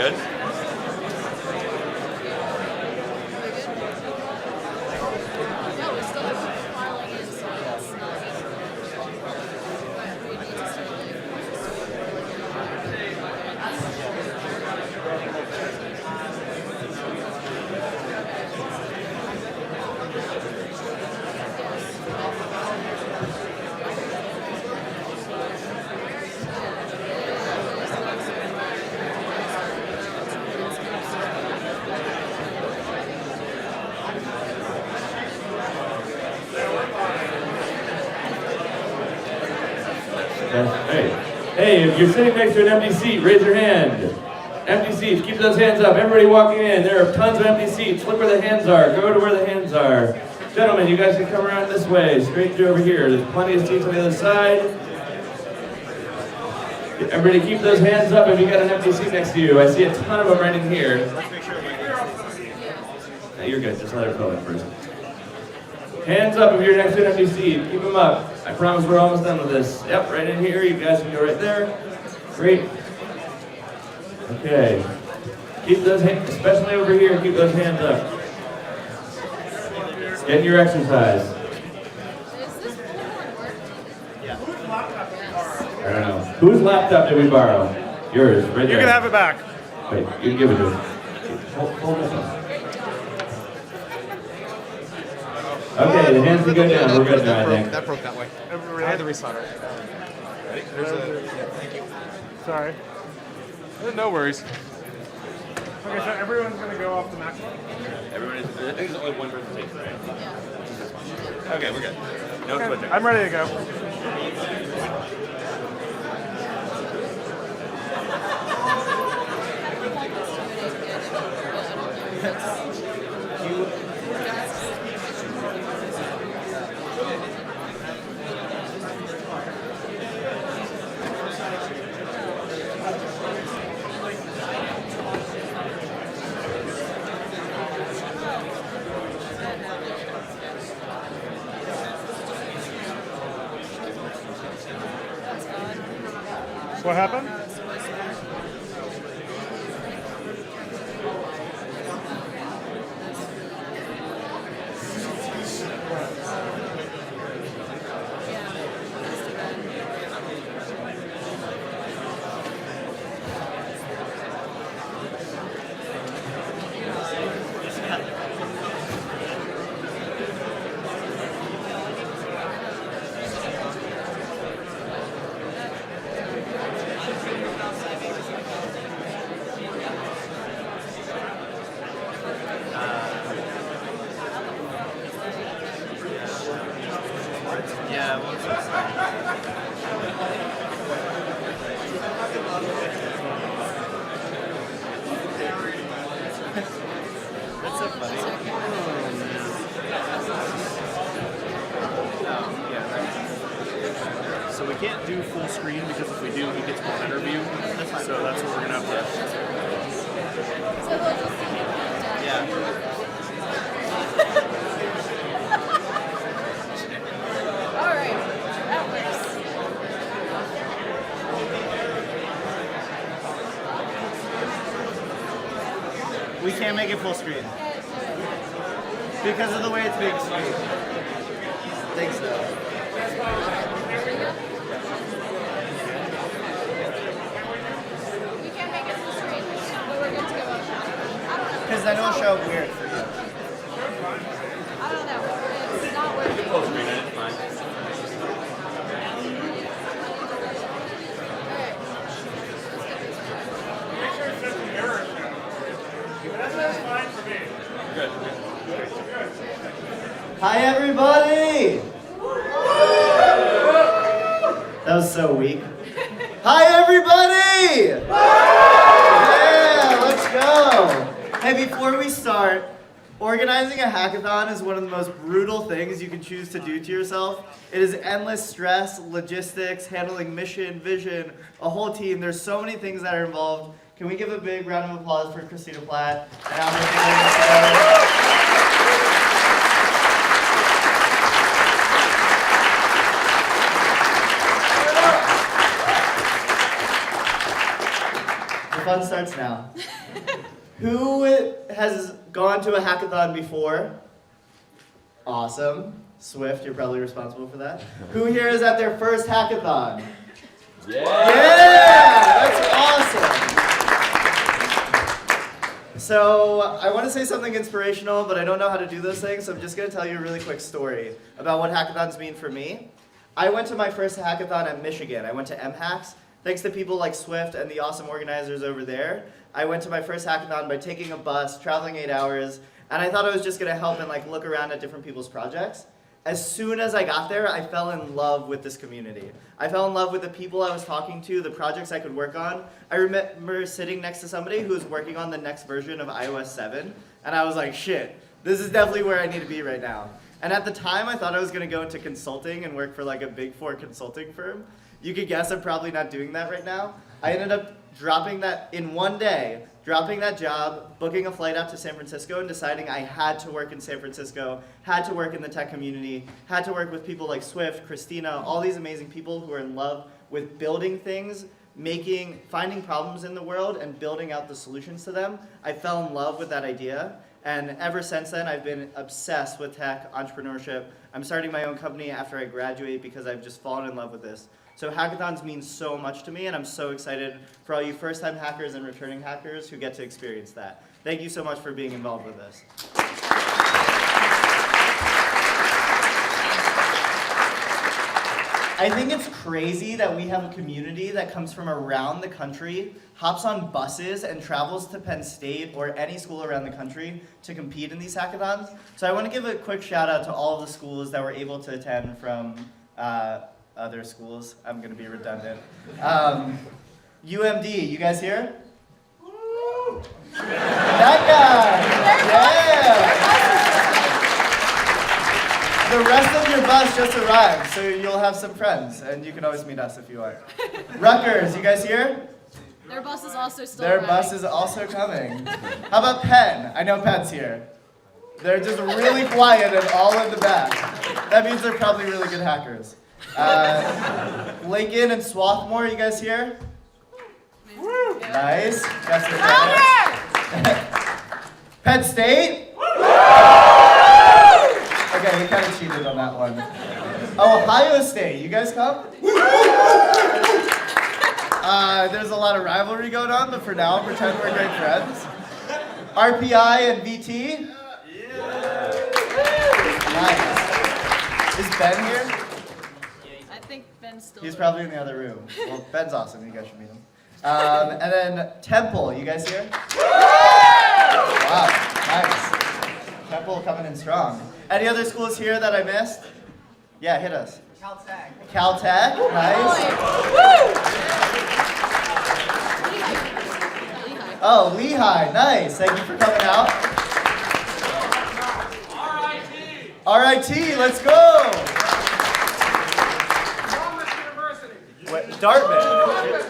good? No, we still have people filing in, so it's not easy. But we need to start Hey, if you're sitting next to an empty seat, raise your hand. Empty seats, keep those hands up. Everybody walking in, there are tons of empty seats. Look where the hands are. Go to where the hands are. Gentlemen, you guys can come around this way, straight through over here. There's plenty of seats on the other side. Everybody keep those hands up if you got an empty seat next to you. I see a ton of them right in here. No, you're good, just let her fill in first. Hands up if you're next to an empty seat. Keep them up. I promise we're almost done with this. Yep, right in here. You guys can go right there. Great. Okay. Keep those hands, especially over here, keep those hands up. Get your exercise. Is this bullhorn working? Yeah. I don't know. Whose laptop did we borrow? Yours, right there. You can have it back. Wait, you can give it to him. Hold this one. Okay, the hands can go down. We're good now, I think. That broke that way. I had to resolder. Ready? There's a. Yeah, thank you. Sorry. No worries. Okay, so everyone's going to go off the maximum? Everyone is, I think there's only one person taking, right? Yeah. Okay, we're good. No Okay, switching. I'm ready to go. What happened? So we can't do full screen because if we do, he gets more better view. So that's what we're gonna have to. So they'll just see me down. Yeah. All right, that works. We can't make it full screen because of the way it's being streamed. I think so. We can't make it full screen, but we're good to go. Because then it'll show up weird for you. I don't know. It's not working. Full screen, it's fine. Okay. Make sure it says the error show. That's fine for me. Good. Hi, everybody! That was so weak. Hi, everybody! Yeah, let's go. Hey, before we start, organizing a hackathon is one of the most brutal things you can choose to do to yourself. It is endless stress, logistics, handling mission, vision, a whole team. There's so many things that are involved. Can we give a big round of applause for Christina Platt and Albert together? If fun starts now. Who has gone to a hackathon before? Awesome. Swift, you're probably responsible for that. Who here is at their first hackathon? Yeah! That's awesome! So, I want to say something inspirational, but I don't know how to do those things, so I'm just going to tell you a really quick story about what hackathons mean for me. I went to my first hackathon at Michigan. I went to MHacks. Thanks to people like Swift and the awesome organizers over there, I went to my first hackathon by taking a bus, traveling 8 hours, and I thought I was just going to help and look around at different people's projects. As soon as I got there, I fell in love with this community. I fell in love with the people I was talking to, the projects I could work on. I remember sitting next to somebody who was working on the next version of iOS 7, and I was like, shit, this is definitely where I need to be right now. And at the time, I thought I was going to go into consulting and work for a Big 4 consulting firm. You could guess I'm probably not doing that right now. I ended up dropping that in one day, dropping that job, booking a flight out to San Francisco, and deciding I had to work in San Francisco, had to work in the tech community, had to work with people like Swift, Christina, all these amazing people who are in love with building things, finding problems in the world, and building out the solutions to them. I fell in love with that idea. And ever since then, I've been obsessed with tech, entrepreneurship. I'm starting my own company after I graduate because I've just fallen in love with this. So hackathons mean so much to me, and I'm so excited for all you first-time hackers and returning hackers who get to experience that. Thank you so much for being involved with this. I think it's crazy that we have a community that comes from around the country, hops on buses, and travels to Penn State or any school around the country to compete in these hackathons. So I want to give a quick shout out to all of the schools that were able to attend from other schools. I'm going to be redundant. UMD, you guys here? Woo! That guy! Yeah! The rest of your bus just arrived, so you'll have some friends, and you can always meet us if you want. Rutgers, you guys here? Their bus is also still Their arriving. bus is also coming. How about Penn? I know Penn's here. They're just really quiet and all in the back. That means they're probably really good hackers. Lincoln and Swarthmore, you guys here? Woo! Nice. That's the Penn State? Okay, we kind of cheated on that one. Ohio State, you guys come? There's a lot of rivalry going on, but for now, I'll pretend we're great friends. RPI and VT? Nice. Is Ben here? I think Ben's still He's there. probably in the other room. Well, Ben's awesome. You guys should meet him. And then Temple, you guys here? Wow, nice. Temple coming in strong. Any other schools here that I missed? Yeah, hit us. Caltech. Caltech, nice. Lehigh. Oh, Lehigh, nice. Thank you for coming out. RIT, let's go. Dartmouth.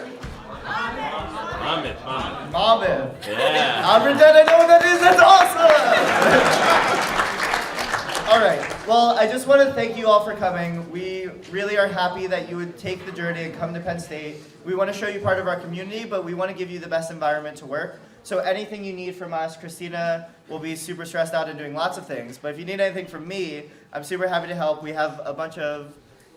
Monmouth. Yeah. I know what that is. That's awesome. All right. Well, I just want to thank you all for coming. We really are happy that you would take the journey and come to Penn State. We want to show you part of our community, but we want to give you the best environment to work. So anything you need from us, Christina will be super stressed out and doing lots of things. But if you need anything from me, I'm super happy to help. We have a bunch of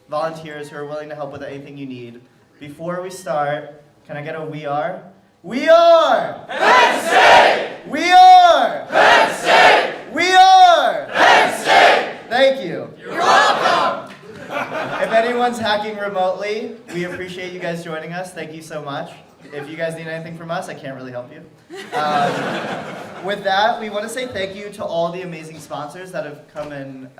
volunteers who are willing to help with anything you need. Before we start, can I get a we are? We are! Penn State! We are! Penn State! We are! Penn State! Thank you. You're welcome! If anyone's hacking remotely, we appreciate you guys joining us. Thank you so much. If you guys need anything from us, I can't really help you. With that, we want to say thank you to all the amazing sponsors that have come in.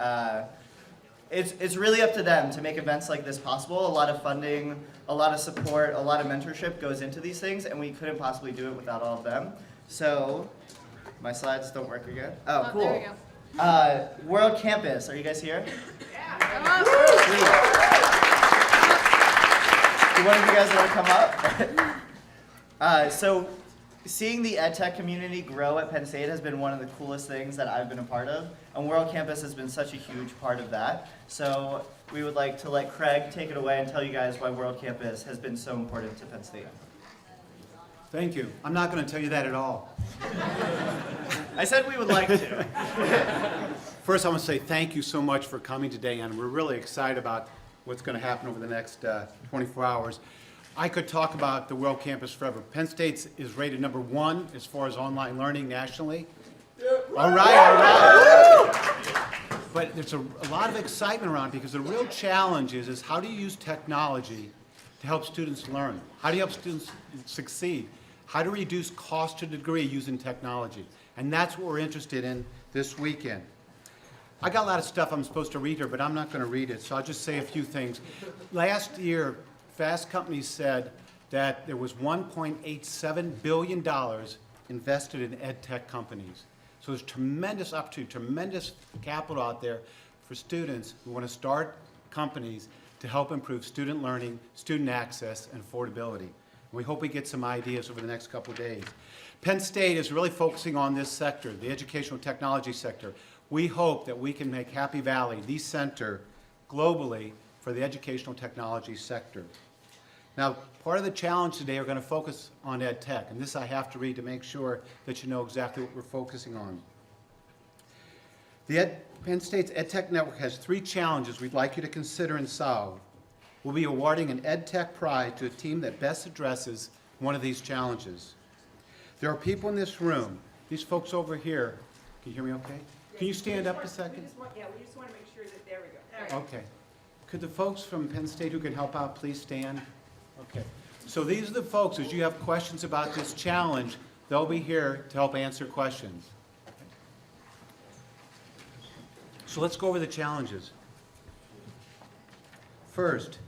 It's really up to them to make events like this possible. A lot of funding, a lot of support, a lot of mentorship goes into these things, and we couldn't possibly do it without all of them. So, my slides don't work again. Oh, cool. There we go. World Campus, are you guys here? Come up. Sweet. Do one of you guys want to come up? So, seeing the EdTech community grow at Penn State has been one of the coolest things that I've been a part of, and World Campus has been such a huge part of that. So we would like to let Craig take it away and tell you guys why World Campus has been so important to Penn State. Thank you. I'm not going to tell you that at all. I said we would like to. First, I want to say thank you so much for coming today, and we're really excited about what's going to happen over the next 24 hours. I could talk about the World Campus forever. Penn State is rated #1 as far as online learning nationally. All right. But there's a lot of excitement around it because the real challenge is how do you use technology to help students learn? How do you help students succeed? How to reduce cost to degree using technology? And that's what we're interested in this weekend. I got a lot of stuff I'm supposed to read here, but I'm not going to read it, so I'll just say a few things. Last year, Fast Company said that there was $1.87 billion invested in EdTech companies. So there's tremendous opportunity, tremendous capital out there for students who want to start companies to help improve student learning, student access, and affordability. We hope we get some ideas over the next couple of days. Penn State is really focusing on this sector, the educational technology sector. We hope that we can make Happy Valley the center globally for the educational technology sector. Now, part of the challenge today are going to focus on EdTech, and this I have to read to make sure that you know exactly what we're focusing on. Penn State's EdTech network has 3 challenges we'd like you to consider and solve. We'll be awarding an EdTech prize to a team that best addresses one of these challenges. There are people in this room, these folks over here, can you hear me okay? Can you stand up a second? We just want to make sure that, there we go. Okay. Could the folks from Penn State who can help out please stand? Okay. So these are the folks, as you have questions about this challenge, they'll be here to help answer questions. So let's go over the challenges. First,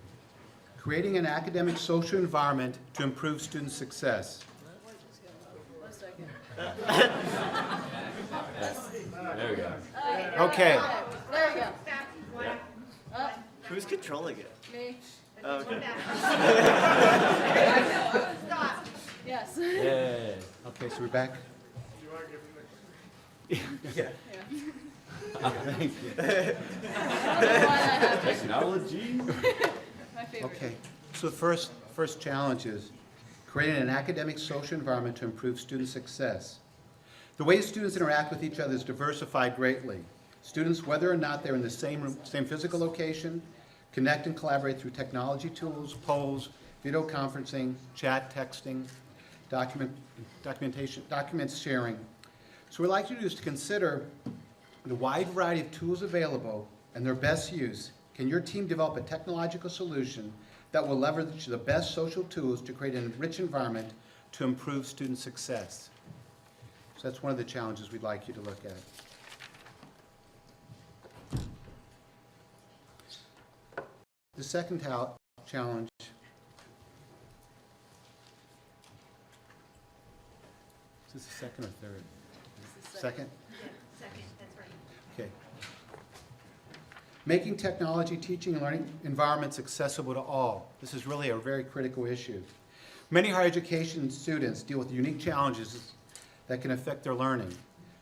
creating an academic social environment to improve student success. One second. There we go. Okay. There you go. Who's controlling it? Me. Oh, okay. Yes. Yay. Okay, so we're back. Yeah. Thank you. I don't know why that happened. Technology. My favorite. Okay, so the first challenge is creating an academic social environment to improve student success. The way students interact with each other is diversified greatly. Students, whether or not they're in the same physical location, connect and collaborate through technology tools, polls, video conferencing, chat, texting, documents sharing. So what we'd like you to do is to consider the wide variety of tools available and their best use. Can your team develop a technological solution that will leverage the best social tools to create an rich environment to improve student success? So that's one of the challenges we'd like you to look at. The second challenge is this the second or third? Second? Second, that's right. Okay. Making technology, teaching, and learning environments accessible to all. This is really a very critical issue. Many higher education students deal with unique challenges that can affect their learning,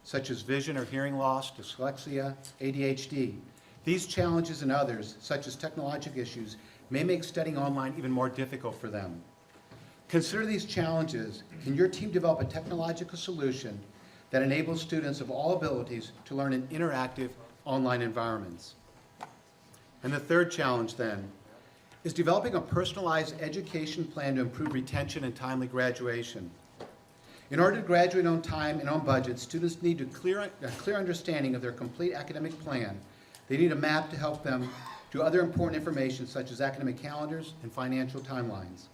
such as vision or hearing loss, dyslexia, ADHD. These challenges and others, such as technological issues, may make studying online even more difficult for them. Consider these challenges. Can your team develop a technological solution that enables students of all abilities to learn in interactive online environments? And the third challenge then is developing a personalized education plan to improve retention and timely graduation. In order to graduate on time and on budget, students need a clear understanding of their complete academic plan. They need a map to help them do other important information such as academic calendars and financial timelines.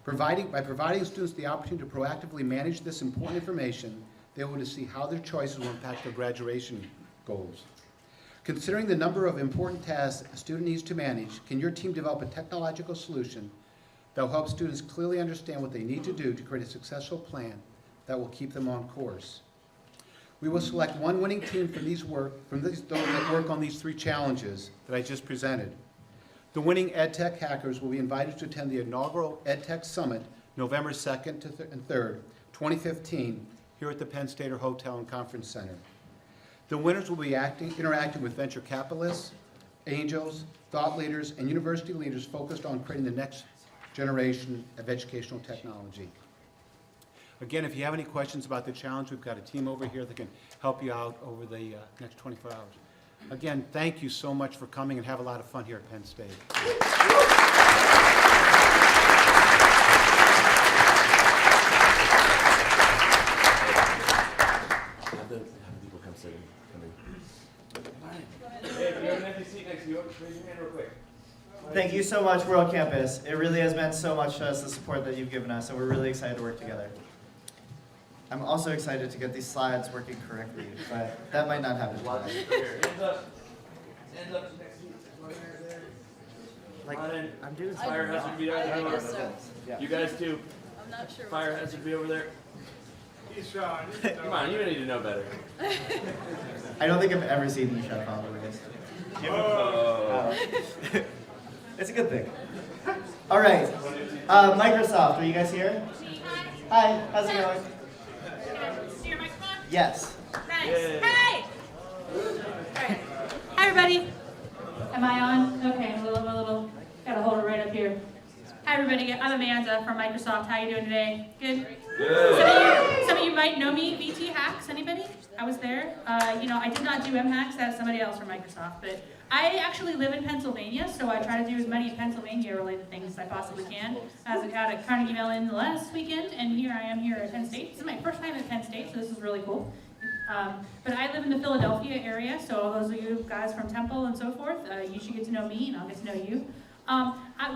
By providing students the opportunity to proactively manage this important information, they will see how their choices will impact their graduation goals. Considering the number of important tasks a student needs to manage, can your team develop a technological solution that will help students clearly understand what they need to do to create a successful plan that will keep them on course? We will select one winning team from those that work on these 3 challenges that I just presented. The winning EdTech hackers will be invited to attend the inaugural EdTech Summit November 2nd and 3rd, 2015, here at the Penn State Hotel and Conference Center. The winners will be interacting with venture capitalists, angels, thought leaders, and university leaders focused on creating the next generation of educational technology. Again, if you have any questions about the challenge, we've got a team over here that can help you out over the next 24 hours. Again, thank you so much for coming, and have a lot of fun here at Penn State. Have the people come sit in. Hey, if you have an empty seat next to you, raise your hand real quick. Thank you so much, World Campus. It really has meant so much to us, the support that you've given us, and we're really excited to work together. I'm also excited to get these slides working correctly, but that might not happen tonight. Hands up. Hands up next to you. Like, Come on in. I'm doing Fire hazard be over I there. guess so. You guys too. I'm not sure. Fire hazard be over there. He's Sean. Come on, you need to know better. I don't think I've ever seen you shut off the list. Oh. It's a good thing. All right. Microsoft, are you guys here? Hi, how's it going? See your microphone? Yes. Nice. Yay. Hey! Alright. Hi, everybody. Am I on? Okay, a little. Gotta hold it right up here. Hi, everybody. I'm Amanda from Microsoft. How you doing today? Good? Good. Some of you might know me, VT Hacks. Anybody? I was there. I did not do MHacks. That's somebody else from Microsoft. But I actually live in Pennsylvania, so I try to do as many Pennsylvania-related things as I possibly can. I was at Carnegie Mellon last weekend, and here I am here at Penn State. This is my first time at Penn State, so this is really cool. But I live in the Philadelphia area, so those of you guys from Temple and so forth, you should get to know me, and I'll get to know you.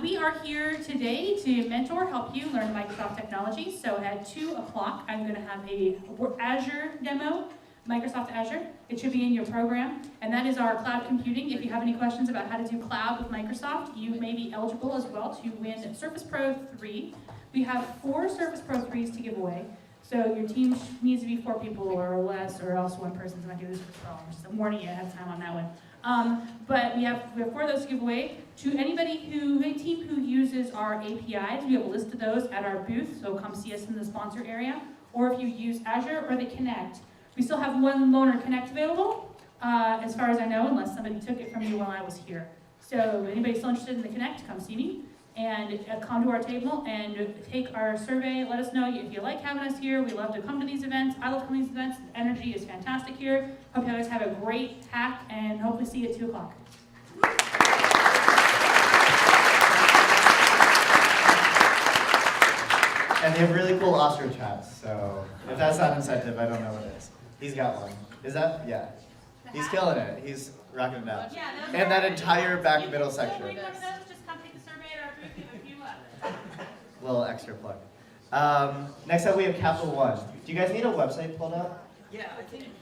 We are here today to mentor, help you learn Microsoft technology. So at 2 o'clock, I'm going to have a Azure demo, Microsoft Azure. It should be in your program, and that is our cloud computing. If you have any questions about how to do cloud with Microsoft, you may be eligible as well to win Surface Pro 3. We have 4 Surface Pro 3s to give away. So your team needs to be 4 people or less, or else one person's going to do this for problems. So I'm warning you ahead of time on that one. But we have 4 of those to give away. To any team who uses our APIs, we have a list of those at our booth, so come see us in the sponsor area. Or if you use Azure or the Connect. We still have 1 Loaner Connect available, as far as I know, unless somebody took it from me while I was here. So anybody still interested in the Connect, come see me. And come to our table and take our survey. Let us know if you like having us here. We love to come to these events. I love coming to these events. The energy is fantastic here. Hope you guys have a great hack, and hopefully see you at 2 o'clock. And they have really cool ostrich hats, so if that's not incentive, I don't know what it is. He's got one. Is that? Yeah. He's killing it. He's rocking it out. Yeah, And that entire back middle section. Just come take the survey at our booth. We have a few left. Little extra plug. Next up, we have Capital One. Do you guys need a website pulled up? Yeah, I think. Did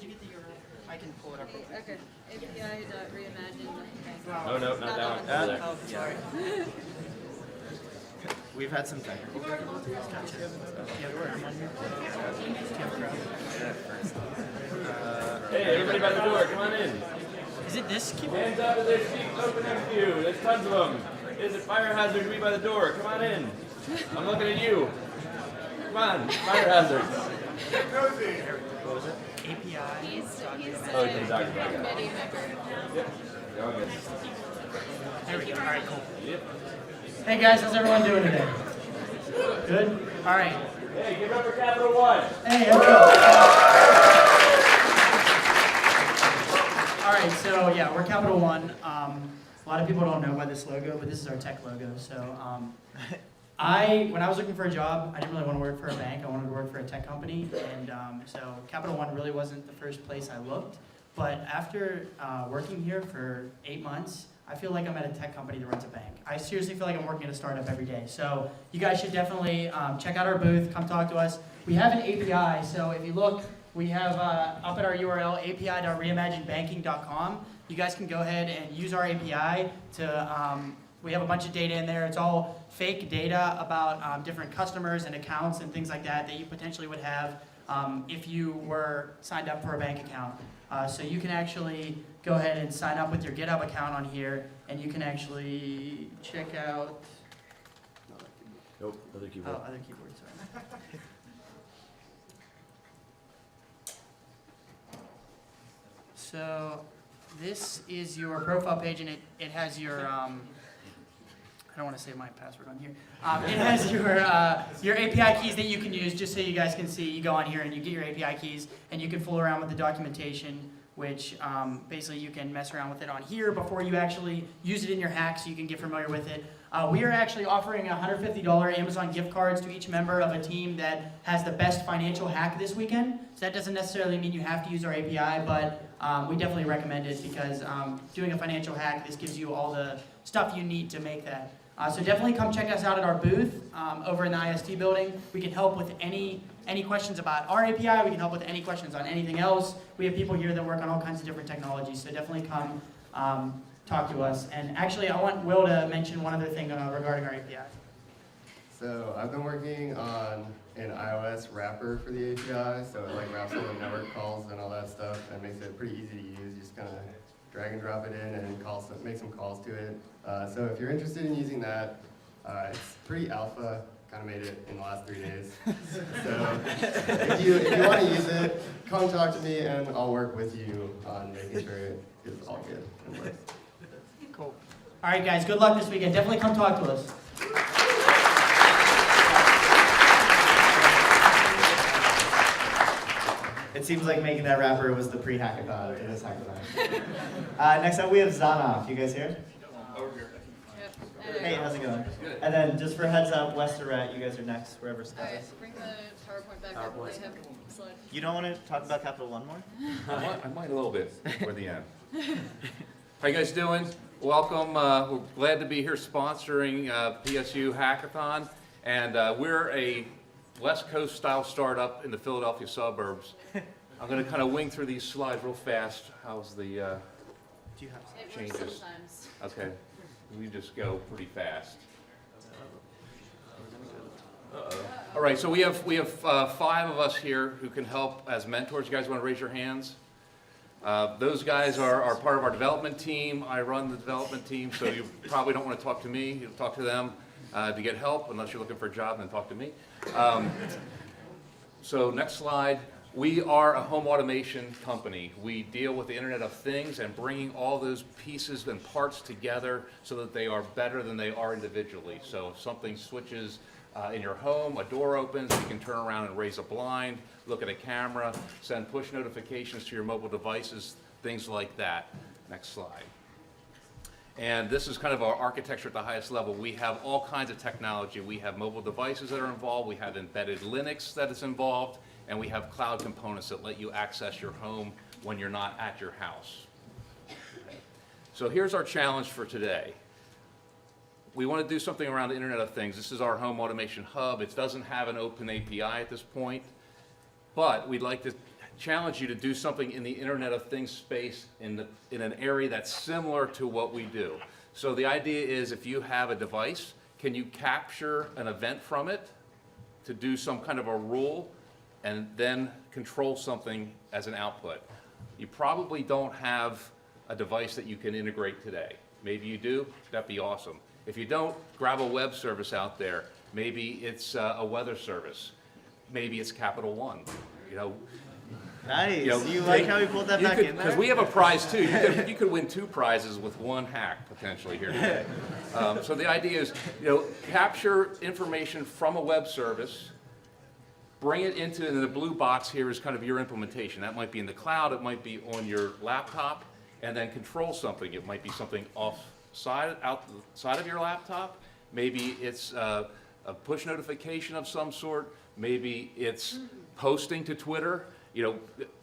you get the URL? I can pull it up. Okay. API.reimagine. No, not that one. Over there. Oh, sorry. We've had some technical difficulties. Hey, everybody by the door, come on in. Is it this keyboard? Hands up if there's seats open next to you. There's tons of them. Is it fire hazard be by the door? Come on in. I'm looking at you. Come on, fire hazards. What was it? API. He's Oh, he's a committee member. Yep. You're all good. There we go. All right, cool. Yep. Hey guys, how's everyone doing today? Good? All right. Hey, give it up for Capital One. Hey, how's it going? All right, so yeah, we're Capital One. A lot of people don't know about this logo, but this is our tech logo. So when I was looking for a job, I didn't really want to work for a bank. I wanted to work for a tech company. And so Capital One really wasn't the first place I looked. But after working here for 8 months, I feel like I'm at a tech company that runs a bank. I seriously feel like I'm working at a startup every day. So you guys should definitely check out our booth, come talk to us. We have an API, so if you look, we have up at our URL, api.reimaginebanking.com. You guys can go ahead and use our API to, we have a bunch of data in there. It's all fake data about different customers and accounts and things like that you potentially would have if you were signed up for a bank account. So you can actually go ahead and sign up with your GitHub account on here, and you can actually check out. Nope, other keyboard. Oh, other keyboard, sorry. So this is your profile page, and it has your I don't want to say my password on here. It has your API keys that you can use, just so you guys can see. You go on here and you get your API keys, and you can fool around with the documentation, which basically you can mess around with it on here before you actually use it in your hack, so you can get familiar with it. We are actually offering $150 Amazon gift cards to each member of a team that has the best financial hack this weekend. So that doesn't necessarily mean you have to use our API, but we definitely recommend it because doing a financial hack, this gives you all the stuff you need to make that. So definitely come check us out at our booth over in the IST building. We can help with any questions about our API. We can help with any questions on anything else. We have people here that work on all kinds of different technologies, so definitely come talk to us. And actually, I want Will to mention one other thing regarding our API. So I've been working on an iOS wrapper for the API, so it like wraps all the network calls and all that stuff and makes it pretty easy to use. You just kind of drag and drop it in and make some calls to it. So if you're interested in using that, it's pretty alpha. Kind of made it in the last 3 days. So if you want to use it, come talk to me and I'll work with you on making sure it is all good and works. Cool. All right, guys, good luck this weekend. Definitely come talk to us. It seems like making that wrapper was the pre-hackathon to this hackathon. Next up, we have Zanoff. You guys here? Over here. Hey, how's it going? Good. And then, just for heads up, West or Rat, you guys are next, wherever Scott is. Bring the PowerPoint back up. They have slide. You don't want to talk about Capital One more? I might a little bit toward the end. How you guys doing? Welcome. We're glad to be here sponsoring PSU Hackathon. And we're a West Coast style startup in the Philadelphia suburbs. I'm going to kind of wing through these slides real fast. How's the Do you have changes? Sometimes. Okay. We just go pretty fast. All right, so we have 5 of us here who can help as mentors. You guys want to raise your hands? Those guys are part of our development team. I run the development team, so you probably don't want to talk to me. You'll talk to them to get help, unless you're looking for a job, then talk to me. So next slide. We are a home automation company. We deal with the Internet of Things and bringing all those pieces and parts together so that they are better than they are individually. So if something switches in your home, a door opens, you can turn around and raise a blind, look at a camera, send push notifications to your mobile devices, things like that. Next slide. And this is kind of our architecture at the highest level. We have all kinds of technology. We have mobile devices that are involved. We have embedded Linux that is involved. And we have cloud components that let you access your home when you're not at your house. So here's our challenge for today. We want to do something around the Internet of Things. This is our home automation hub. It doesn't have an open API at this point, but we'd like to challenge you to do something in the Internet of Things space in an area that's similar to what we do. So the idea is, if you have a device, can you capture an event from it to do some kind of a rule and then control something as an output? You probably don't have a device that you can integrate today. Maybe you do. That'd be awesome. If you don't, grab a web service out there. Maybe it's a weather service. Maybe it's Capital One. You know. Nice. You like how we pulled that back in there? Because we have a prize too. You could win 2 prizes with 1 hack potentially here today. So the idea is, capture information from a web service. Bring it into the blue box here is kind of your implementation. That might be in the cloud, it might be on your laptop, and then control something. It might be something outside of your laptop. Maybe it's a push notification of some sort. Maybe it's posting to Twitter.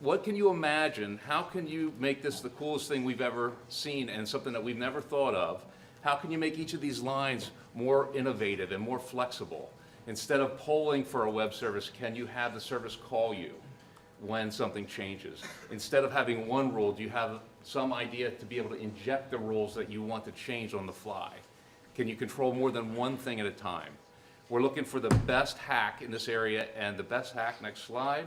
What can you imagine? How can you make this the coolest thing we've ever seen and something that we've never thought of? How can you make each of these lines more innovative and more flexible? Instead of polling for a web service, can you have the service call you when something changes? Instead of having one rule, do you have some idea to be able to inject the rules that you want to change on the fly? Can you control more than one thing at a time? We're looking for the best hack in this area, and the best hack, next slide,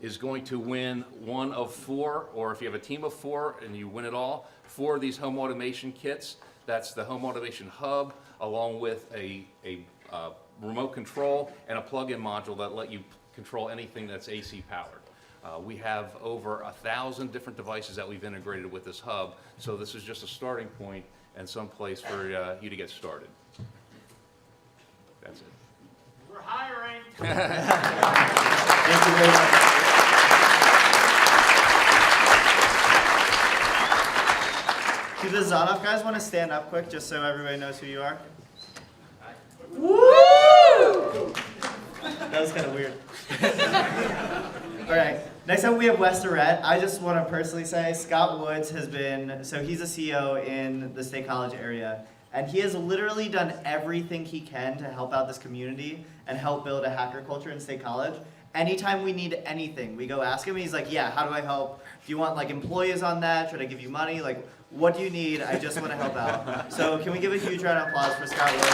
is going to win 1 of 4, or if you have a team of 4 and you win it all, 4 of these home automation kits. That's the home automation hub, along with a remote control and a plug-in module that let you control anything that's AC powered. We have over 1,000 different devices that we've integrated with this hub, so this is just a starting point, and some place for you to get started. That's it. We're hiring. Thank you very much. Do the Zonoff guys want to stand up quick just so everybody knows who you are? Woo! That was kind of weird. All right, next up we have Westerette. I just want to personally say Scott Woods has been, so he's a CEO in the State College area, and he has literally done everything he can to help out this community and help build a hacker culture in State College. Anytime we need anything, we go ask him, and he's like, yeah, how do I help? Do you want like employees on that? Should I give you money? Like, what do you need? I just want to help out. So can we give a huge round of applause for Scott Woods?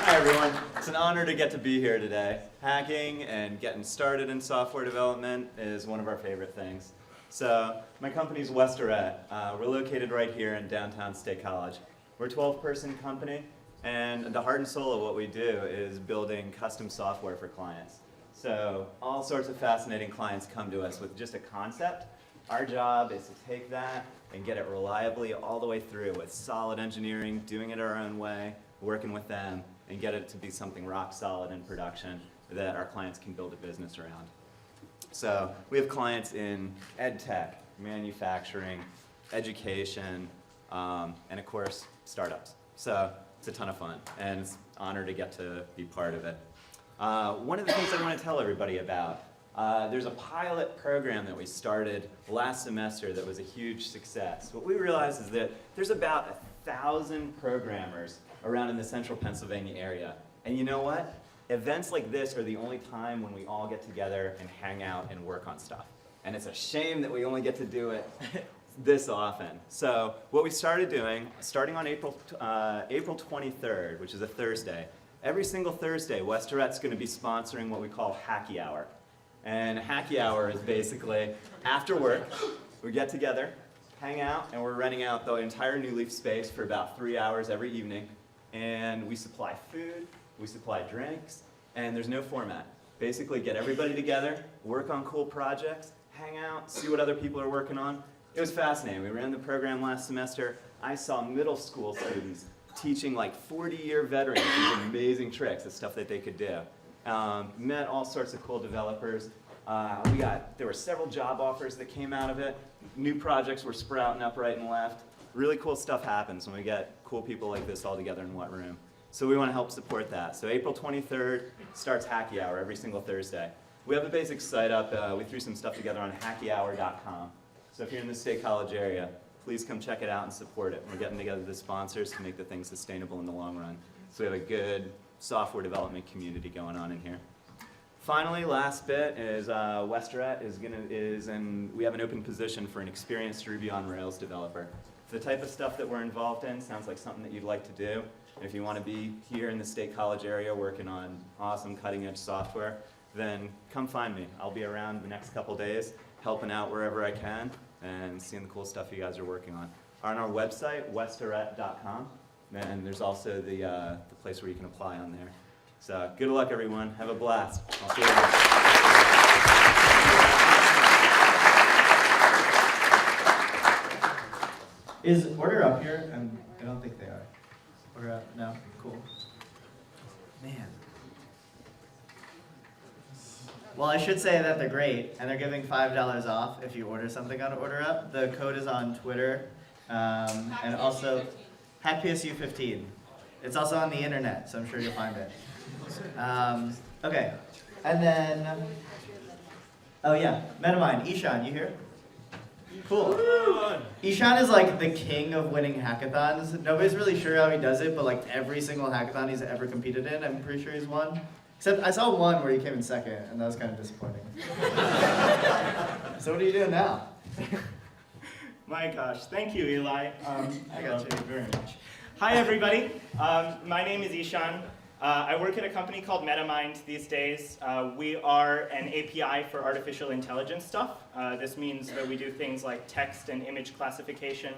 Hi everyone, it's an honor to get to be here today. Hacking and getting started in software development is one of our favorite things. So my company's Westerette. We're located right here in downtown State College. We're a 12-person company, and the heart and soul of what we do is building custom software for clients. So all sorts of fascinating clients come to us with just a concept. Our job is to take that and get it reliably all the way through with solid engineering, doing it our own way, working with them, and get it to be something rock solid in production that our clients can build a business around. So we have clients in EdTech, manufacturing, education, and of course, startups. So it's a ton of fun, and it's an honor to get to be part of it. One of the things I want to tell everybody about, there's a pilot program that we started last semester that was a huge success. What we realized is that there's about 1,000 programmers around in the central Pennsylvania area. And you know what? Events like this are the only time when we all get together and hang out and work on stuff. And it's a shame that we only get to do it this often. So what we started doing, starting on April 23rd, which is a Thursday, every single Thursday, Westerette's going to be sponsoring what we call Hacky Hour. And Hacky Hour is basically, after work, we get together, hang out, and we're renting out the entire New Leaf space for about 3 hours every evening. And we supply food, we supply drinks, and there's no format. Basically get everybody together, work on cool projects, hang out, see what other people are working on. It was fascinating. We ran the program last semester. I saw middle school students teaching like 40-year veterans these amazing tricks, the stuff that they could do. Met all sorts of cool developers. There were several job offers that came out of it. New projects were sprouting up right and left. Really cool stuff happens when we get cool people like this all together in one room. So we want to help support that. So April 23rd starts Hacky Hour every single Thursday. We have a basic site up. We threw some stuff together on hackyhour.com. So if you're in the State College area, please come check it out and support it. We're getting together the sponsors to make the thing sustainable in the long run. So we have a good software development community going on in here. Finally, last bit is Westerette we have an open position for an experienced Ruby on Rails developer. If the type of stuff that we're involved in sounds like something that you'd like to do, and if you want to be here in the State College area working on awesome cutting-edge software, then come find me. I'll be around the next couple days, helping out wherever I can, and seeing the cool stuff you guys are working on. On our website, westerette.com, and there's also the place where you can apply on there. So good luck, everyone. Have a blast. I'll see you later. Is Order up here? I don't think they are. Order up? No? Cool. Man. Well, I should say that they're great, and they're giving $5 off if you order something on Order Up. The code is on Twitter, and also HackPSU 15. It's also on the internet, so I'm sure you'll find it. Okay, and then, oh yeah, Metamind, Ishan, you here? Cool. Ishan is like the king of winning hackathons. Nobody's really sure how he does it, but like every single hackathon he's ever competed in, I'm pretty sure he's won. Except I saw one where he came in second, and that was kind of disappointing. So what are you doing now? My gosh, thank you, Eli. I got you. Thank you very much. Hi, everybody. My name is Ishan. I work at a company called Metamind these days. We are an API for artificial intelligence stuff. This means that we do things like text and image classification.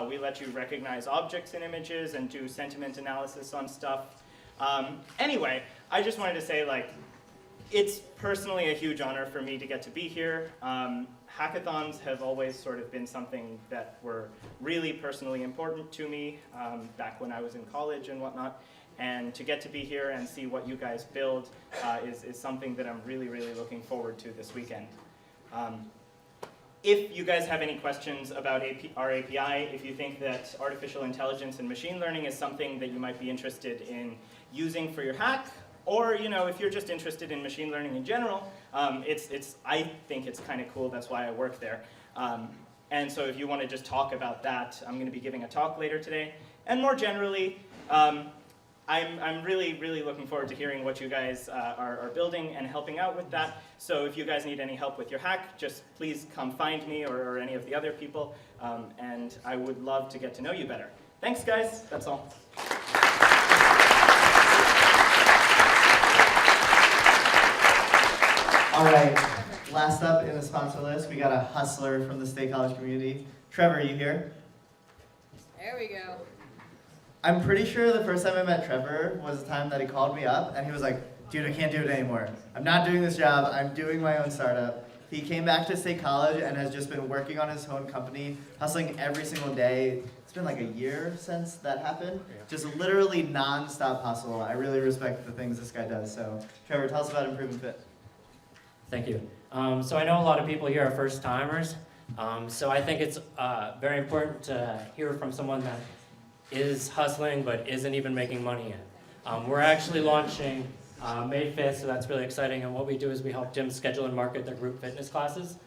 We let you recognize objects in images and do sentiment analysis on stuff. Anyway, I just wanted to say, like, it's personally a huge honor for me to get to be here. hackathons have always sort of been something that were really personally important to me back when I was in college and whatnot. And to get to be here and see what you guys build is something that I'm really, really looking forward to this weekend. If you guys have any questions about our API, if you think that artificial intelligence and machine learning is something that you might be interested in using for your hack, or if you're just interested in machine learning in general, I think it's kind of cool. That's why I work there. And so if you want to just talk about that, I'm going to be giving a talk later today. And more generally, I'm really, really looking forward to hearing what you guys are building and helping out with that. So if you guys need any help with your hack, just please come find me or any of the other people. And I would love to get to know you better. Thanks, guys. That's all. All right, last up in the sponsor list, we got a hustler from the State College community. Trevor, are you here? There we go. I'm pretty sure the first time I met Trevor was the time that he called me up and he was like, dude, I can't do it anymore. I'm not doing this job. I'm doing my own startup. He came back to State College and has just been working on his own company, hustling every single day. It's been like a year since that happened. Just literally non-stop hustle. I really respect the things this guy does. So Trevor, tell us about Improving Fit. Thank you. So I know a lot of people here are first timers. So I think it's very important to hear from someone that is hustling but isn't even making money yet. We're actually launching May 5th, so that's really exciting. And what we do is we help gyms schedule and market their group fitness classes.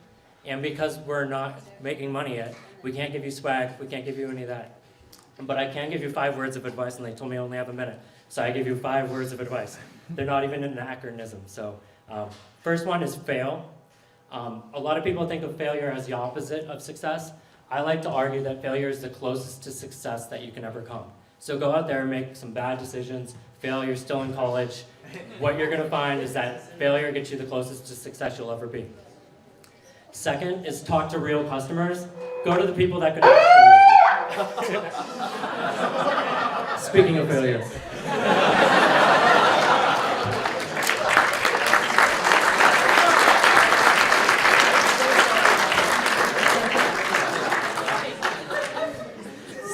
And because we're not making money yet, we can't give you swag, we can't give you any of that. But I can give you 5 words of advice, and they told me I only have a minute. So I give you 5 words of advice. They're not even an acronym. So first one is fail. A lot of people think of failure as the opposite of success. I like to argue that failure is the closest to success that you can ever come. So go out there and make some bad decisions. Fail, you're still in college. What you're going to find is that failure gets you the closest to success you'll ever be. Second is talk to real customers. Go to the people that could actually use it. Speaking of failure.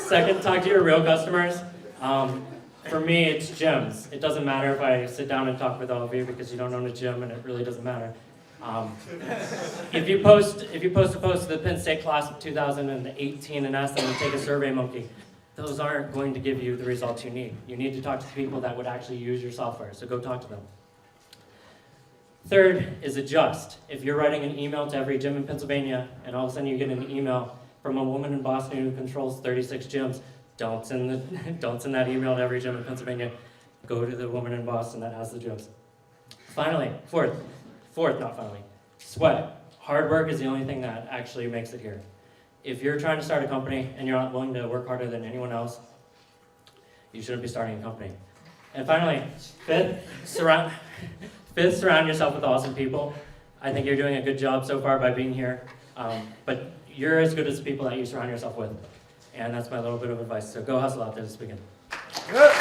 Second, talk to your real customers. For me, it's gyms. It doesn't matter if I sit down and talk with all of you because you don't own a gym and it really doesn't matter. If you post a post to the Penn State class of 2018 and ask them to take a Survey Monkey, those aren't going to give you the results you need. You need to talk to people that would actually use your software, so go talk to them. Third is adjust. If you're writing an email to every gym in Pennsylvania and all of a sudden you get an email from a woman in Boston who controls 36 gyms, don't send that email to every gym in Pennsylvania. Go to the woman in Boston that has the gyms. Finally, fourth, not finally, sweat. Hard work is the only thing that actually makes it here. If you're trying to start a company and you're not willing to work harder than anyone else, you shouldn't be starting a company. And finally, fifth, surround yourself with awesome people. I think you're doing a good job so far by being here, but you're as good as the people that you surround yourself with. And that's my little bit of advice. So go hustle out there this weekend. Good.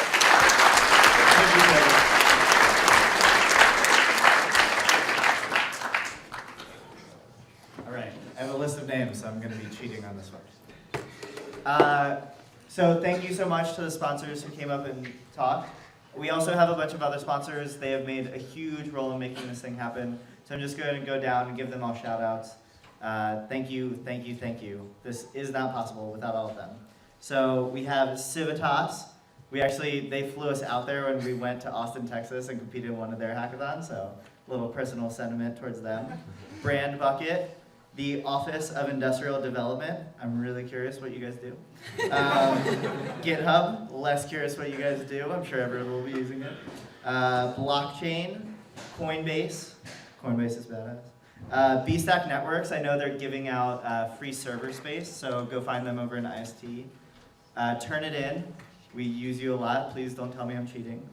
All right, I have a list of names, so I'm going to be cheating on this one. So thank you so much to the sponsors who came up and talked. We also have a bunch of other sponsors. They have made a huge role in making this thing happen. So I'm just going to go down and give them all shout outs. Thank you, thank you, thank you. This is not possible without all of them. So we have Civitas. They flew us out there when we went to Austin, Texas and competed in one of their hackathons, so a little personal sentiment towards them. Brand Bucket, the Office of Industrial Development. I'm really curious what you guys do. GitHub, less curious what you guys do. I'm sure everyone will be using it. Blockchain, Coinbase. Coinbase is badass. BStack Networks, I know they're giving out free server space, so go find them over in IST. Turnitin, we use you a lot, please don't tell me I'm cheating.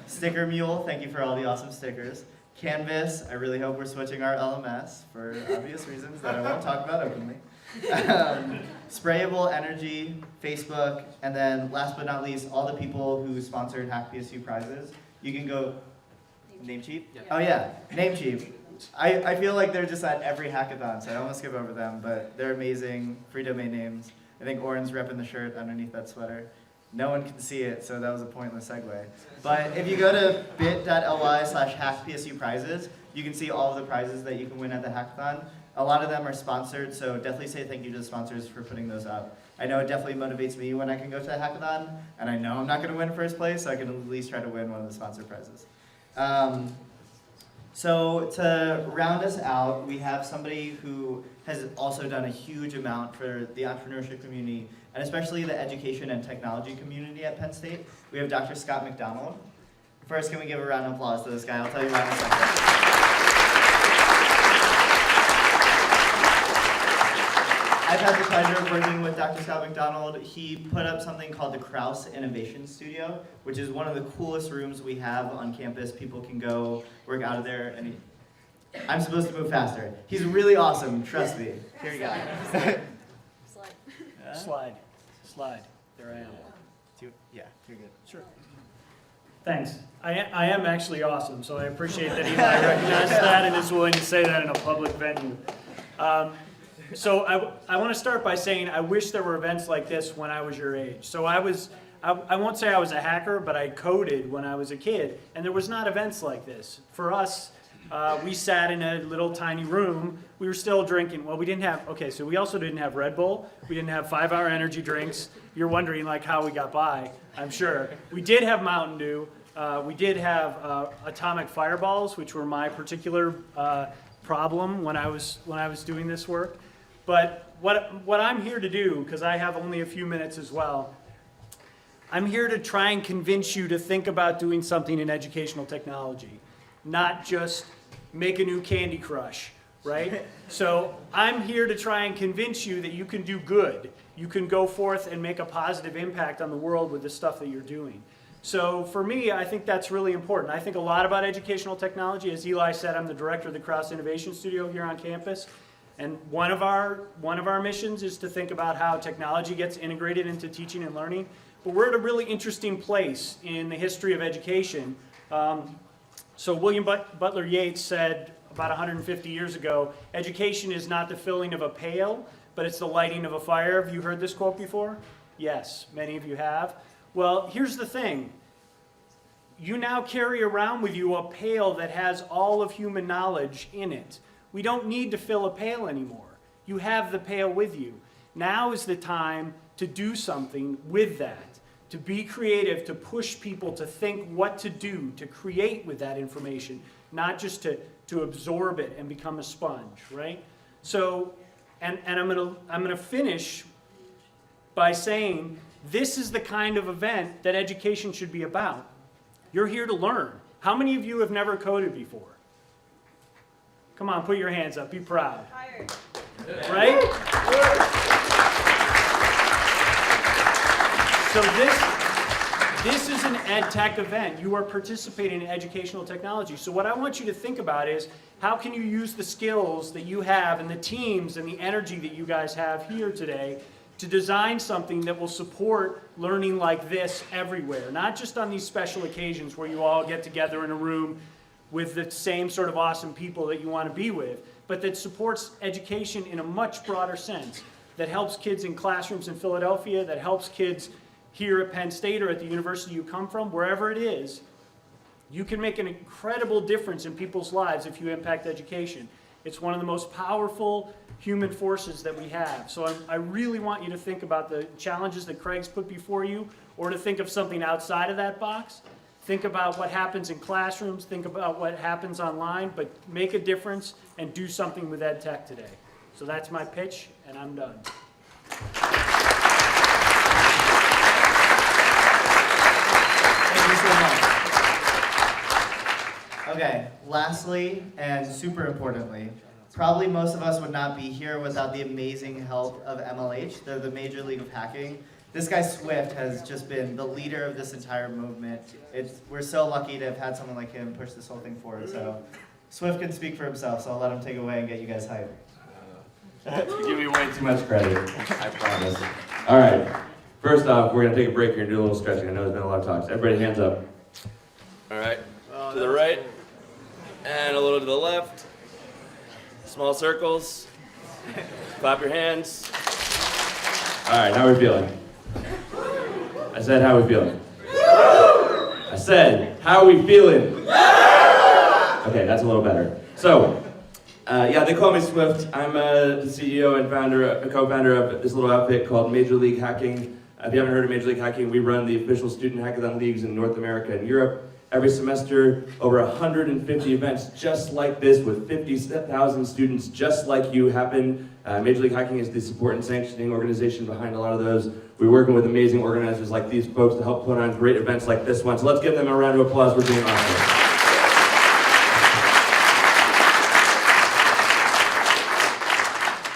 Sticker Mule, thank you for all the awesome stickers. Canvas, I really hope we're switching our LMS for obvious reasons that I won't talk about openly. Sprayable Energy, Facebook, and then last but not least, all the people who sponsored HackPSU prizes. You can go, Namecheap? Yeah. Oh yeah, Namecheap. I feel like they're just at every hackathon, so I almost skip over them, but they're amazing, free domain names. I think Oren's repping the shirt underneath that sweater. No one can see it, so that was a pointless segue. But if you go to bit.ly/HackPSU prizes, you can see all of the prizes that you can win at the hackathon. A lot of them are sponsored, so definitely say thank you to the sponsors for putting those up. I know it definitely motivates me when I can go to the hackathon, and I know I'm not going to win first place, so I can at least try to win one of the sponsor prizes. So to round us out, we have somebody who has also done a huge amount for the entrepreneurship community, and especially the education and technology community at Penn State. We have Dr. Scott McDonald. First, can we give a round of applause to this guy? I'll tell you why in a second. I've had the pleasure of working with Dr. Scott McDonald. He put up something called the Krause Innovation Studio, which is one of the coolest rooms we have on campus. People can go work out of there, and I'm supposed to move faster. He's really awesome, trust me. Here you go. Slide. There I am. Yeah, you're good. Sure. Thanks. I am actually awesome, so I appreciate that Eli recognizes that and is willing to say that in a public venue. So I want to start by saying I wish there were events like this when I was your age. So I won't say I was a hacker, but I coded when I was a kid, and there was not events like this. For us, we sat in a little tiny room. We were still drinking. Well, we didn't have, okay, so we also didn't have Red Bull. We didn't have 5-hour energy drinks. You're wondering like how we got by, I'm sure. We did have Mountain Dew. We did have atomic fireballs, which were my particular problem when I was doing this work. But what I'm here to do, because I have only a few minutes as well, I'm here to try and convince you to think about doing something in educational technology, not just make a new Candy Crush, right? So I'm here to try and convince you that you can do good. You can go forth and make a positive impact on the world with the stuff that you're doing. So for me, I think that's really important. I think a lot about educational technology. As Eli said, I'm the director of the Krause Innovation Studio here on campus. And one of our missions is to think about how technology gets integrated into teaching and learning. But we're at a really interesting place in the history of education. So William Butler Yeats said about 150 years ago, education is not the filling of a pail, but it's the lighting of a fire. Have you heard this quote before? Yes, many of you have. Well, here's the thing. You now carry around with you a pail that has all of human knowledge in it. We don't need to fill a pail anymore. You have the pail with you. Now is the time to do something with that, to be creative, to push people to think what to do, to create with that information, not just to absorb it and become a sponge, right? So, and I'm gonna finish by saying this is the kind of event that education should be about. You're here to learn. How many of you have never coded before? Come on, put your hands up. Be proud. Right? So this is an EdTech event. You are participating in educational technology. So what I want you to think about is how can you use the skills that you have and the teams and the energy that you guys have here today to design something that will support learning like this everywhere, not just on these special occasions where you all get together in a room with the same sort of awesome people that you want to be with, but that supports education in a much broader sense, that helps kids in classrooms in Philadelphia, that helps kids here at Penn State or at the university you come from, wherever it is. You can make an incredible difference in people's lives if you impact education. It's one of the most powerful human forces that we have. So I really want you to think about the challenges that Craig's put before you, or to think of something outside of that box. Think about what happens in classrooms, think about what happens online, but make a difference and do something with EdTech today. So that's my pitch, and I'm done. Thank you so much. Okay, lastly, and super importantly, probably most of us would not be here without the amazing help of MLH. They're the Major League of Hacking. This guy Swift has just been the leader of this entire movement. We're so lucky to have had someone like him push this whole thing forward. So Swift can speak for himself, so I'll let him take it away and get you guys hyped. You give me way too much credit, I promise. All right, first off, we're going to take a break here and do a little stretching. I know there's been a lot of talks. Everybody hands up. All right, to the right, and a little to the left, Small circles. Clap your hands. All right, how are we feeling? I said, how are we feeling? I said, how are we feeling? Okay, that's a little better. So, yeah, they call me Swift. I'm the CEO and co-founder of this little outfit called Major League Hacking. If you haven't heard of Major League Hacking, we run the official student hackathon leagues in North America and Europe. Every semester, over 150 events just like this with 50,000 students just like you happen. Major League Hacking is the support and sanctioning organization behind a lot of those. We're working with amazing organizers like these folks to help put on great events like this one. So let's give them a round of applause for being awesome.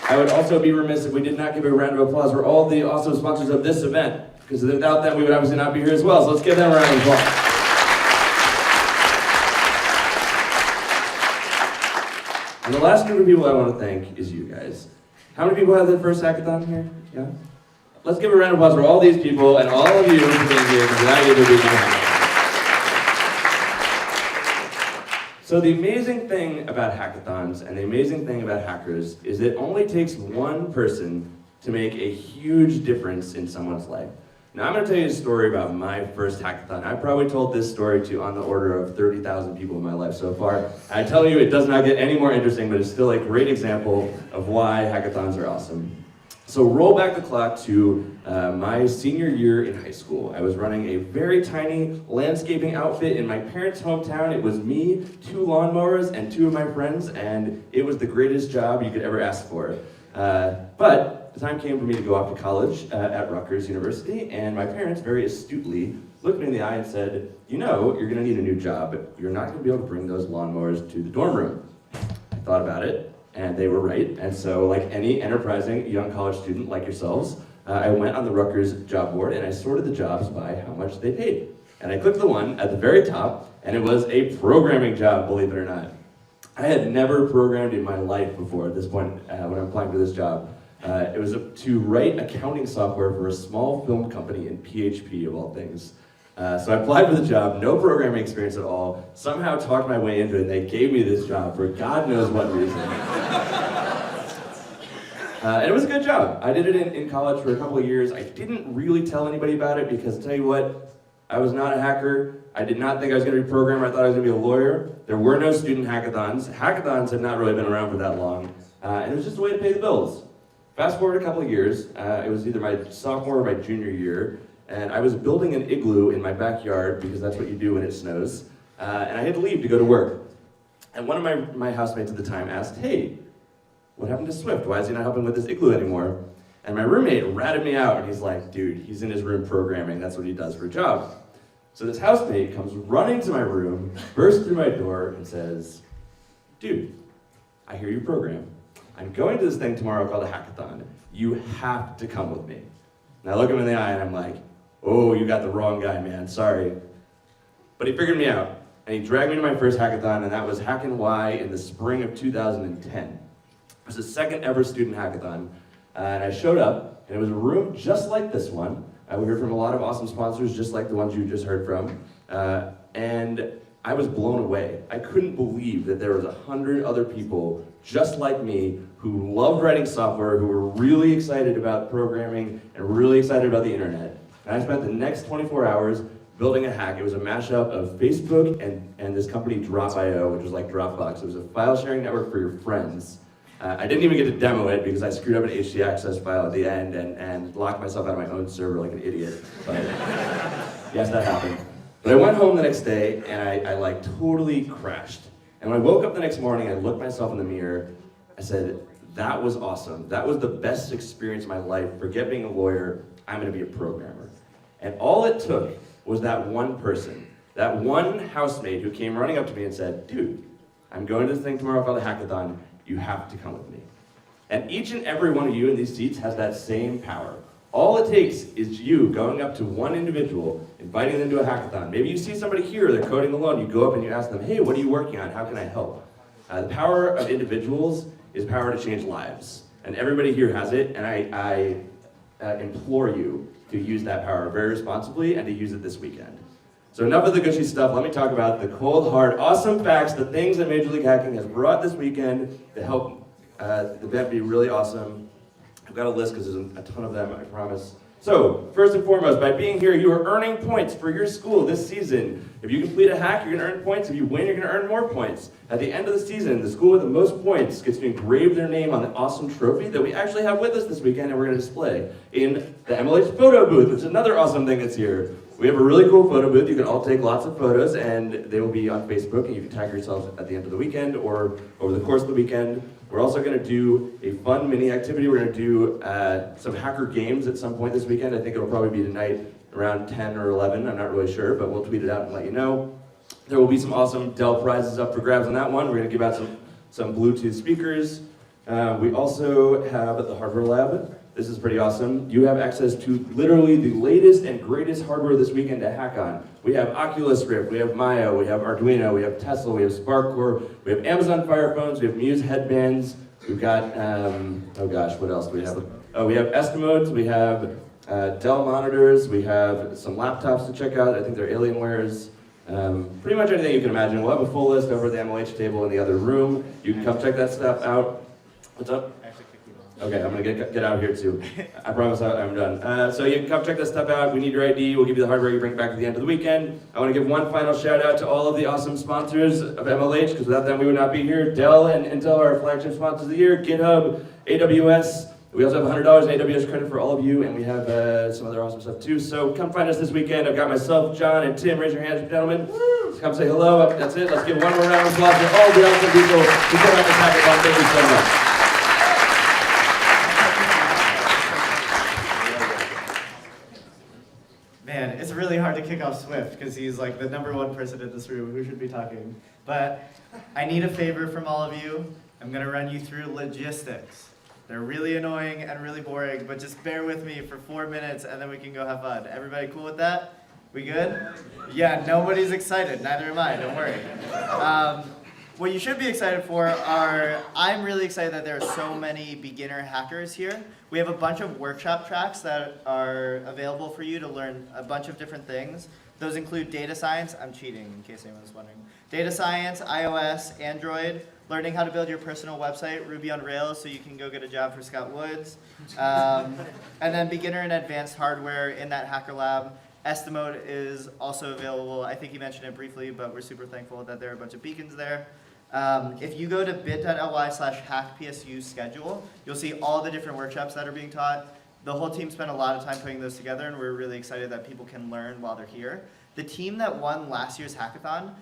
I would also be remiss if we did not give a round of applause for all the awesome sponsors of this event, because without them we would obviously not be here as well. So let's give them a round of applause. And the last group of people I want to thank is you guys. How many people had their first hackathon here? Yeah? Let's give a round of applause for all these people and all of you for being here, because without you, there would be no hackathon. So the amazing thing about hackathons and the amazing thing about hackers is it only takes one person to make a huge difference in someone's life. Now I'm going to tell you a story about my first hackathon. I've probably told this story to on the order of 30,000 people in my life so far. I tell you, it does not get any more interesting, but it's still a great example of why hackathons are awesome. So roll back the clock to my senior year in high school. I was running a very tiny landscaping outfit in my parents' hometown. It was me, 2 lawnmowers, and 2 of my friends, and it was the greatest job you could ever ask for. But the time came for me to go off to college at Rutgers University, and my parents very astutely looked me in the eye and said, you know, you're gonna need a new job, but you're not gonna be able to bring those lawnmowers to the dorm room. I thought about it, and they were right, and so like any enterprising young college student like yourselves, I went on the Rutgers job board and I sorted the jobs by how much they paid. And I clicked the one at the very top, and it was a programming job, believe it or not. I had never programmed in my life before at this point when I'm applying for this job. It was to write accounting software for a small film company in PHP, of all things. So I applied for the job, no programming experience at all, somehow talked my way into it, and they gave me this job for God knows what reason. And it was a good job. I did it in college for a couple of years. I didn't really tell anybody about it because, I'll tell you what, I was not a hacker. I did not think I was going to be a programmer. I thought I was going to be a lawyer. There were no student hackathons. Hackathons had not really been around for that long. And it was just a way to pay the bills. Fast forward a couple of years, it was either my sophomore or my junior year, and I was building an igloo in my backyard because that's what you do when it snows, and I had to leave to go to work. And one of my housemates at the time asked, hey, what happened to Swift? Why is he not helping with this igloo anymore? And my roommate ratted me out, and he's like, dude, he's in his room programming, that's what he does for a job. So this housemate comes running to my room, bursts through my door, and says, dude, I hear you program. I'm going to this thing tomorrow called a hackathon. You have to come with me. And I look him in the eye and I'm like, oh, you got the wrong guy, man, sorry. But he figured me out, and he dragged me to my first hackathon, and that was Hackin' Y in the spring of 2010. It was the second ever student hackathon, and I showed up, and it was a room just like this one. We heard from a lot of awesome sponsors, just like the ones you just heard from, and I was blown away. I couldn't believe that there was 100 other people just like me who loved writing software, who were really excited about programming and really excited about the internet. And I spent the next 24 hours building a hack. It was a mashup of Facebook and this company Drop.io, which was like Dropbox. It was a file sharing network for your friends. I didn't even get to demo it because I screwed up an htaccess file at the end and locked myself out of my own server like an idiot. But yes, that happened. But I went home the next day and I like totally crashed. And when I woke up the next morning, I looked myself in the mirror. I said, that was awesome. That was the best experience of my life. Forget being a lawyer, I'm gonna be a programmer. And all it took was that one person, that one housemate who came running up to me and said, dude, I'm going to this thing tomorrow called a hackathon. You have to come with me. And each and every one of you in these seats has that same power. All it takes is you going up to one individual, inviting them to a hackathon. Maybe you see somebody here, they're coding alone. You go up and you ask them, hey, what are you working on? How can I help? The power of individuals is power to change lives. And everybody here has it, and I implore you to use that power very responsibly and to use it this weekend. So enough of the gushy stuff. Let me talk about the cold, hard, awesome facts, the things that Major League Hacking has brought this weekend to help The event will be really awesome. I've got a list because there's a ton of them, I promise. So, first and foremost, by being here, you are earning points for your school this season. If you complete a hack, you're going to earn points. If you win, you're going to earn more points. At the end of the season, the school with the most points gets to engrave their name on the awesome trophy that we actually have with us this weekend and we're going to display in the MLH photo booth, which is another awesome thing that's here. We have a really cool photo booth. You can all take lots of photos, and they will be on Facebook, and you can tag yourselves at the end of the weekend or over the course of the weekend. We're also going to do a fun mini activity. We're going to do some hacker games at some point this weekend. I think it'll probably be tonight around 10 or 11. I'm not really sure, but we'll tweet it out and let you know. There will be some awesome Dell prizes up for grabs on that one. We're going to give out some Bluetooth speakers. We also have at the hardware lab. This is pretty awesome. You have access to literally the latest and greatest hardware this weekend to hack on. We have Oculus Rift, we have Maya, we have Arduino, we have Tesla, we have SparkCore, we have Amazon Fire phones, we have Muse headbands, we've got, oh gosh, what else do we have? Oh, we have Estimodes, we have Dell monitors, we have some laptops to check out. I think they're Alienwares. Pretty much anything you can imagine. We'll have a full list over at the MLH table in the other room. You can come check that stuff out. What's up? Okay, I'm gonna get out of here too. I promise I'm done. So you can come check this stuff out. We need your ID. We'll give you the hardware you bring back at the end of the weekend. I want to give one final shout out to all of the awesome sponsors of MLH, because without them we would not be here. Dell and Intel are our flagship sponsors of the year. GitHub, AWS. We also have $100 in AWS credit for all of you, and we have some other awesome stuff too. So come find us this weekend. I've got myself, John, and Tim. Raise your hands, gentlemen. Come say hello. That's it. Let's give one more round of applause to all the awesome people who came out this hackathon. Thank you so much. Man, it's really hard to kick off Swift because he's like the #1 person in this room who should be talking. But I need a favor from all of you. I'm going to run you through logistics. They're really annoying and really boring, but just bear with me for 4 minutes and then we can go have fun. Everybody cool with that? We good? Yeah, nobody's excited. Neither am I, don't worry. What you should be excited for are, I'm really excited that there are so many beginner hackers here. We have a bunch of workshop tracks that are available for you to learn a bunch of different things. Those include data science, I'm cheating in case anyone's wondering. Data science, iOS, Android, learning how to build your personal website, Ruby on Rails, so you can go get a job for Scott Woods. And then beginner and advanced hardware in that hacker lab. Estimode is also available. I think you mentioned it briefly, but we're super thankful that there are a bunch of beacons there. If you go to bit.ly/HackPSU schedule, you'll see all the different workshops that are being taught. The whole team spent a lot of time putting those together, and we're really excited that people can learn while they're here. The team that won last year's hackathon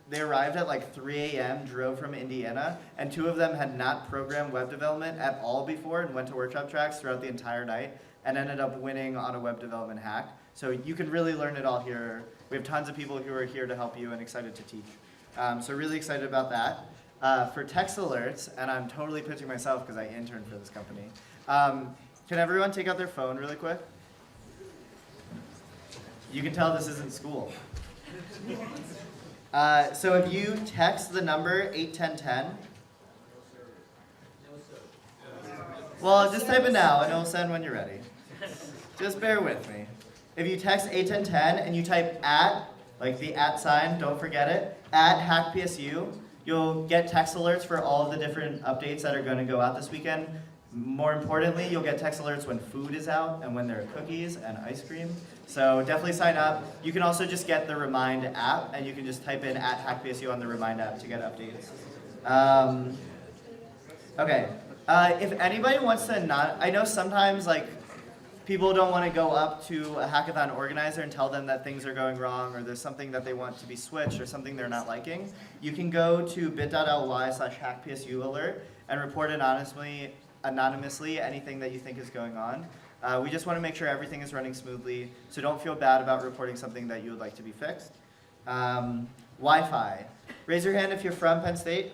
they arrived at like 3 a.m., drove from Indiana, and 2 of them had not programmed web development at all before and went to workshop tracks throughout the entire night and ended up winning on a web development hack. So you can really learn it all here. We have tons of people who are here to help you and excited to teach. So really excited about that. For text alerts, and I'm totally pitching myself because I interned for this company. Can everyone take out their phone really quick? You can tell this isn't school. So if you text the number 81010, well, just type it now and it'll send when you're ready. Just bear with me. If you text 81010 and you type @ like the @ sign, don't forget it, @HackPSU, you'll get text alerts for all of the different updates that are going to go out this weekend. More importantly, you'll get text alerts when food is out and when there are cookies and ice cream. So definitely sign up. You can also just get the Remind app, and you can just type in @HackPSU on the Remind app to get updates. Okay, if anybody wants to I know sometimes like people don't want to go up to a hackathon organizer and tell them that things are going wrong or there's something that they want to be switched or something they're not liking. You can go to bit.ly/HackPSU alert and report anonymously anything that you think is going on. We just want to make sure everything is running smoothly, so don't feel bad about reporting something that you would like to be fixed. Wi-Fi. Raise your hand if you're from Penn State.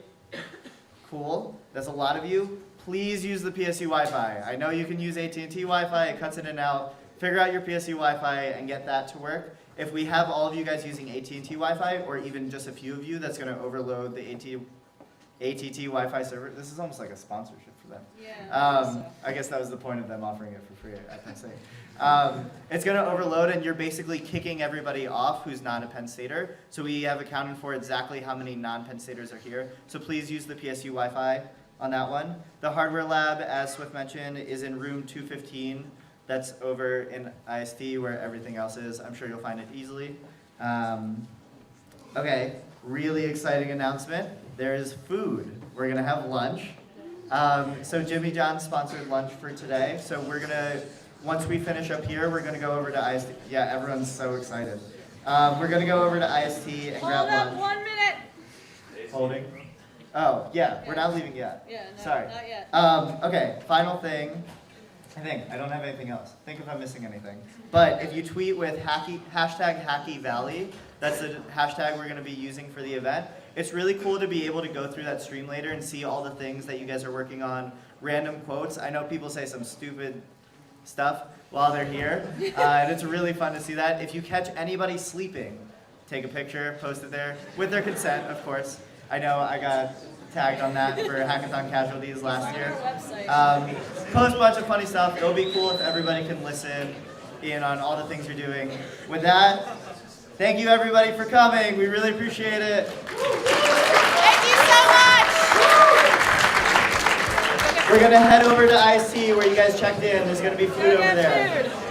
Cool. That's a lot of you. Please use the PSU Wi-Fi. I know you can use AT&T Wi-Fi. It cuts in and out. Figure out your PSU Wi-Fi and get that to work. If we have all of you guys using AT&T Wi-Fi, or even just a few of you, that's going to overload the AT&T Wi-Fi server. This is almost like a sponsorship for them. Yeah. I guess that was the point of them offering it for free at Penn State. It's going to overload, and you're basically kicking everybody off who's not a Penn Stater. So we have accounted for exactly how many non-Penn Staters are here. So please use the PSU Wi-Fi. on that one. The hardware lab, as Swift mentioned, is in room 215. That's over in IST where everything else is. I'm sure you'll find it easily. Okay, really exciting announcement. There is food. We're gonna have lunch. So Jimmy John sponsored lunch for today. So we're gonna, once we finish up here, we're gonna go over to IST. Yeah, everyone's so excited. We're gonna go over to IST and grab lunch. 1 minute. Holding. Oh, yeah, we're not leaving yet. Yeah, no, Sorry. not yet. Okay, final thing. I don't have anything else. Think if I'm missing anything. But if you tweet with hashtag HackyValley, that's the hashtag we're going to be using for the event. It's really cool to be able to go through that stream later and see all the things that you guys are working on, random quotes. I know people say some stupid stuff while they're here, and it's really fun to see that. If you catch anybody sleeping, take a picture, post it there, with their consent, of course. I know I got tagged on that for Hackathon casualties last year. Post a bunch of funny stuff. It'll be cool if everybody can listen in on all the things you're doing. With that, thank you everybody for coming. We really appreciate it. Thank you so much. We're gonna head over to IC where you guys checked in. There's gonna be food over there. Food.